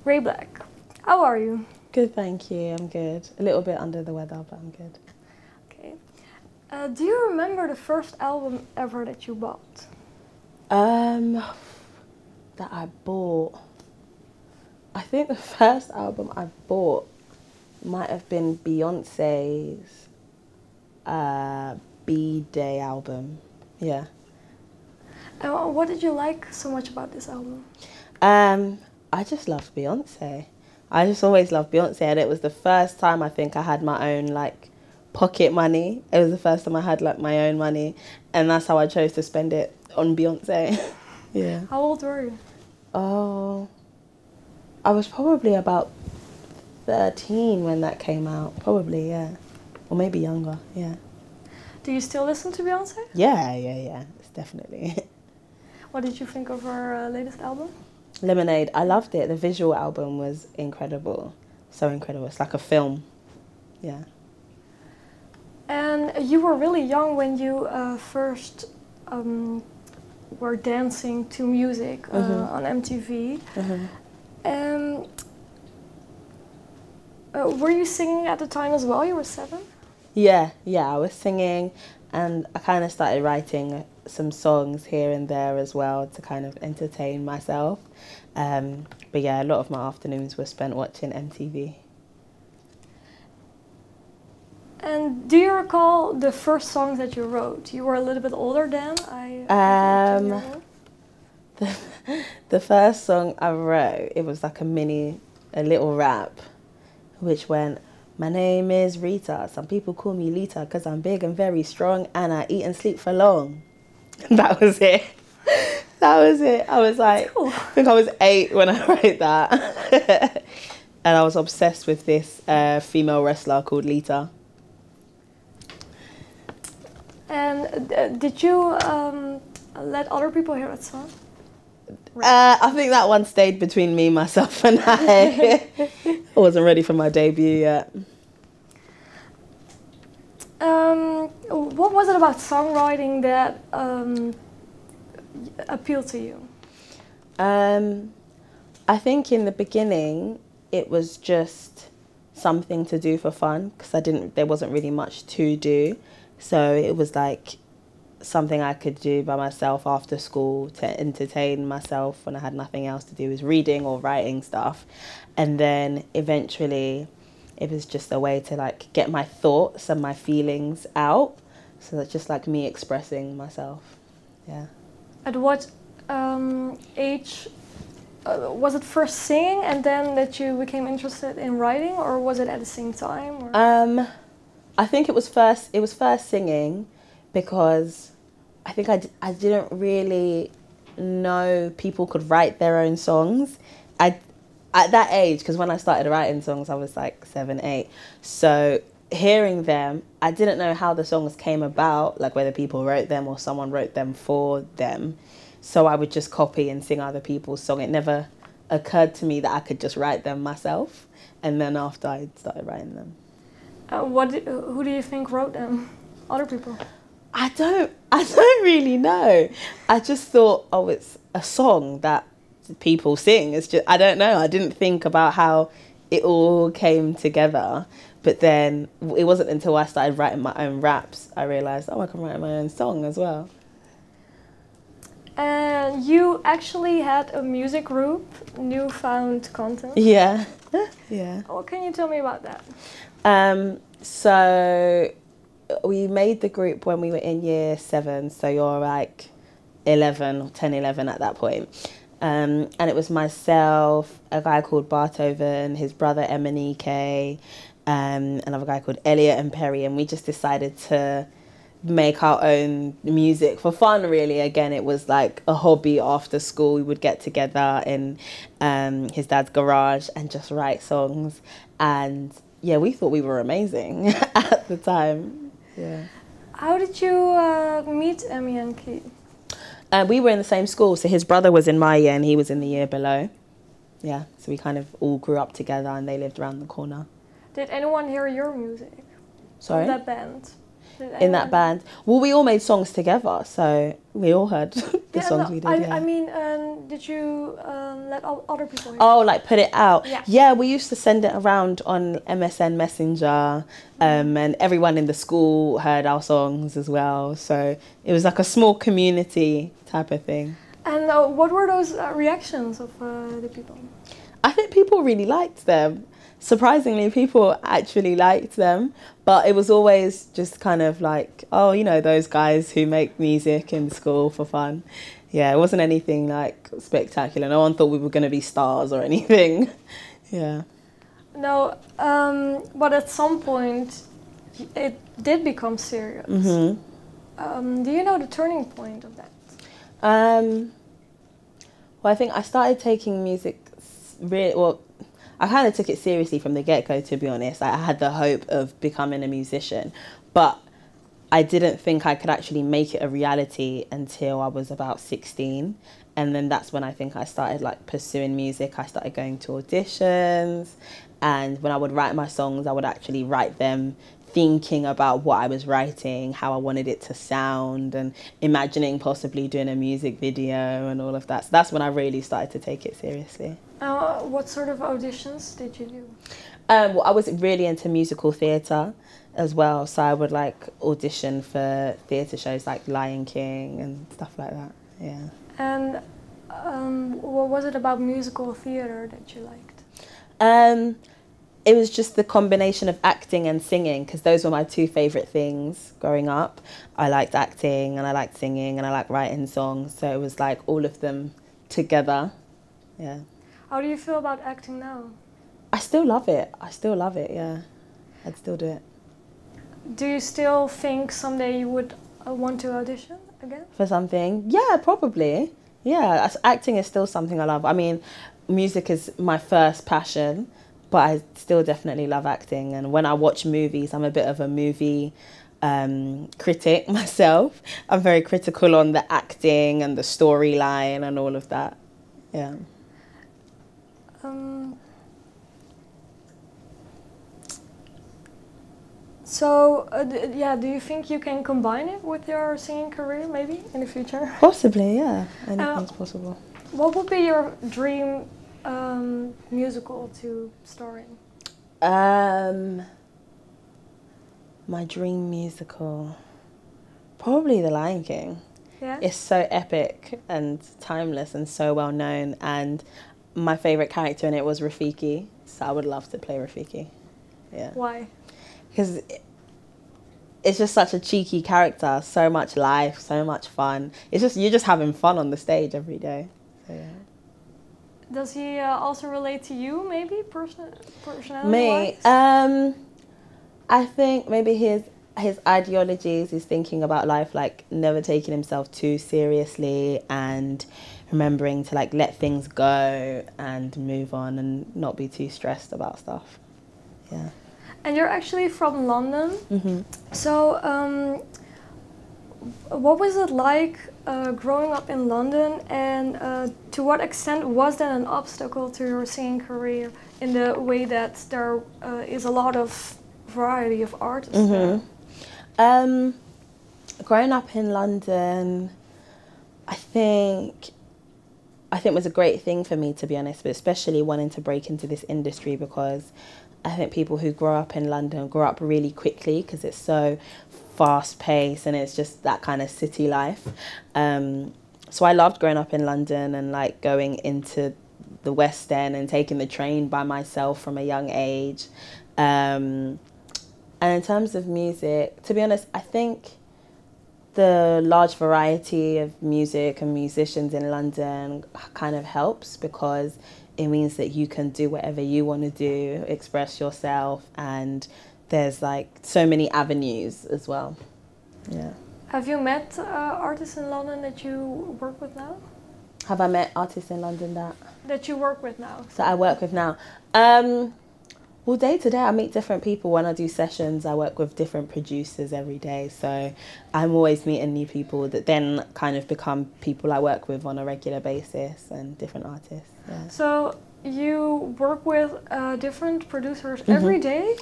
Ray Black. How are you? Good, thank you. I'm good. A little bit under the weather, but I'm good. Okay. Do you remember the first album ever that you bought? That I bought. I think the first album I bought might have been Beyonce's B-Day album. Yeah. What did you like so much about this album? I just loved Beyonce. I just always loved Beyonce, and it was the first time I think I had my own like pocket money. It was the first time I had like my own money, and that's how I chose to spend it on Beyonce. Yeah. How old were you? Oh, I was probably about 13 when that came out. Probably, yeah, or maybe younger. Yeah. Do you still listen to Beyonce? Yeah. It's definitely. What did you think of her latest album? Lemonade. I loved it. The visual album was incredible. So incredible. It's like a film. Yeah. And you were really young when you first were dancing to music on MTV. Were you singing at the time as well? You were 7? Yeah, I was singing, and I kind of started writing some songs here and there as well to kind of entertain myself. But yeah, a lot of my afternoons were spent watching MTV. And do you recall the first songs that you wrote? You were a little bit older then. The first song I wrote, it was like a little rap, which went, "My name is Rita. Some people call me Lita because I'm big and very strong and I eat and sleep for long." That was it. That was it. I was like, cool. I think I was 8 when I wrote that. And I was obsessed with this female wrestler called Lita. And did you let other people hear that song? I think that one stayed between me, myself, and I. I wasn't ready for my debut yet. What was it about songwriting that appealed to you? I think in the beginning it was just something to do for fun because there wasn't really much to do, so it was like something I could do by myself after school to entertain myself when I had nothing else to do, was reading or writing stuff. And then eventually it was just a way to like get my thoughts and my feelings out. So that's just like me expressing myself. Yeah. At what age was it first singing and then that you became interested in writing, or was it at the same time? Or? I think it was first singing, because I think I didn't really know people could write their own songs. At that age, because when I started writing songs I was like 7, 8. So hearing them, I didn't know how the songs came about, like whether people wrote them or someone wrote them for them. So I would just copy and sing other people's songs. It never occurred to me that I could just write them myself. And then after I started writing them. Who do you think wrote them? Other people? I don't really know. I just thought, oh, it's a song that people sing. It's just, I don't know. I didn't think about how it all came together. But then it wasn't until I started writing my own raps I realised, oh, I can write my own song as well. And you actually had a music group, Newfound Content. Yeah. Yeah. What can you tell me about that? So we made the group when we were in year 7, so you're like 11 or 10, 11 at that point. And it was myself, a guy called Bartoven, his brother Emanike, another guy called Elliot and Perry, and we just decided to make our own music for fun, really. Again, it was like a hobby after school. We would get together in his dad's garage and just write songs. And yeah, we thought we were amazing at the time. Yeah. How did you meet Emmy and Keith? We were in the same school, so his brother was in my year and he was in the year below. Yeah, so we kind of all grew up together and they lived around the corner. Did anyone hear your music? Sorry? From that band? in that band. Well, we all made songs together, so we all heard the songs we did. I mean, did you let other people hear? Oh, like put it out? Yeah. Yeah, we used to send it around on MSN Messenger, and everyone in the school heard our songs as well. So it was like a small community type of thing. And what were those reactions of the people? I think people really liked them. Surprisingly, people actually liked them, but it was always just kind of like, oh, you know, those guys who make music in school for fun. Yeah, it wasn't anything like spectacular. No one thought we were going to be stars or anything. Yeah. No, but at some point it did become serious. Mm-hmm. Do you know the turning point of that? Well, I think I started taking music I kind of took it seriously from the get-go, to be honest. I had the hope of becoming a musician, but I didn't think I could actually make it a reality until I was about 16. And then that's when I think I started like pursuing music. I started going to auditions, and when I would write my songs, I would actually write them thinking about what I was writing, how I wanted it to sound, and imagining possibly doing a music video and all of that. So that's when I really started to take it seriously. What sort of auditions did you do? Well, I was really into musical theatre as well, so I would like audition for theatre shows like Lion King and stuff like that. Yeah. And what was it about musical theatre that you liked? It was just the combination of acting and singing, because those were my two favourite things growing up. I liked acting and I liked singing and I liked writing songs, so it was like all of them together. Yeah. How do you feel about acting now? I still love it. Yeah. I'd still do it. Do you still think someday you would want to audition again? For something? Yeah, probably. Yeah, acting is still something I love. I mean, music is my first passion, but I still definitely love acting. And when I watch movies, I'm a bit of a movie critic myself. I'm very critical on the acting and the storyline and all of that. Yeah. Do you think you can combine it with your singing career maybe in the future? Possibly, yeah. Anything's possible. What would be your dream musical to star in? My dream musical, probably The Lion King. Yeah. It's so epic and timeless and so well known, and my favourite character in it was Rafiki, so I would love to play Rafiki. Yeah. Why? Because it's just such a cheeky character, so much life, so much fun. It's just, you're just having fun on the stage every day. So, yeah. Does he also relate to you, maybe, personality-wise? Me? I think maybe his ideologies, his thinking about life, like never taking himself too seriously and remembering to like let things go and move on and not be too stressed about stuff. Yeah. And you're actually from London. Mm-hmm. So what was it like growing up in London, and to what extent was that an obstacle to your singing career in the way that there is a lot of variety of artists there? Growing up in London, I think was a great thing for me, to be honest, but especially wanting to break into this industry, because I think people who grow up in London grow up really quickly because it's so fast paced and it's just that kind of city life. So I loved growing up in London and like going into the West End and taking the train by myself from a young age. And in terms of music, to be honest, I think the large variety of music and musicians in London kind of helps, because it means that you can do whatever you want to do, express yourself, and there's like so many avenues as well. Yeah. Have you met artists in London that you work with now? Have I met artists in London that you work with now? That I work with now? Well, day to day, I meet different people. When I do sessions, I work with different producers every day. So I'm always meeting new people that then kind of become people I work with on a regular basis, and different artists. Yeah. So you work with different producers every day?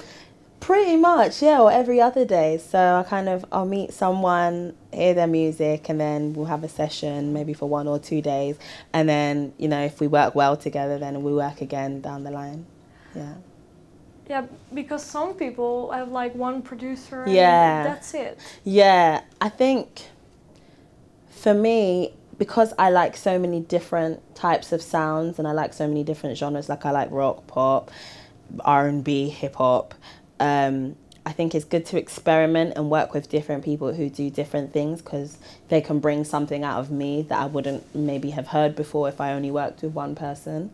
Pretty much, yeah, or every other day. So I'll meet someone, hear their music, and then we'll have a session maybe for 1 or 2 days. And then, you know, if we work well together, then we work again down the line. Yeah. Yeah, because some people have like one producer and Yeah. that's it. Yeah, I think for me, because I like so many different types of sounds and I like so many different genres, like I like rock, pop, R&B, hip hop, I think it's good to experiment and work with different people who do different things, because they can bring something out of me that I wouldn't maybe have heard before if I only worked with one person.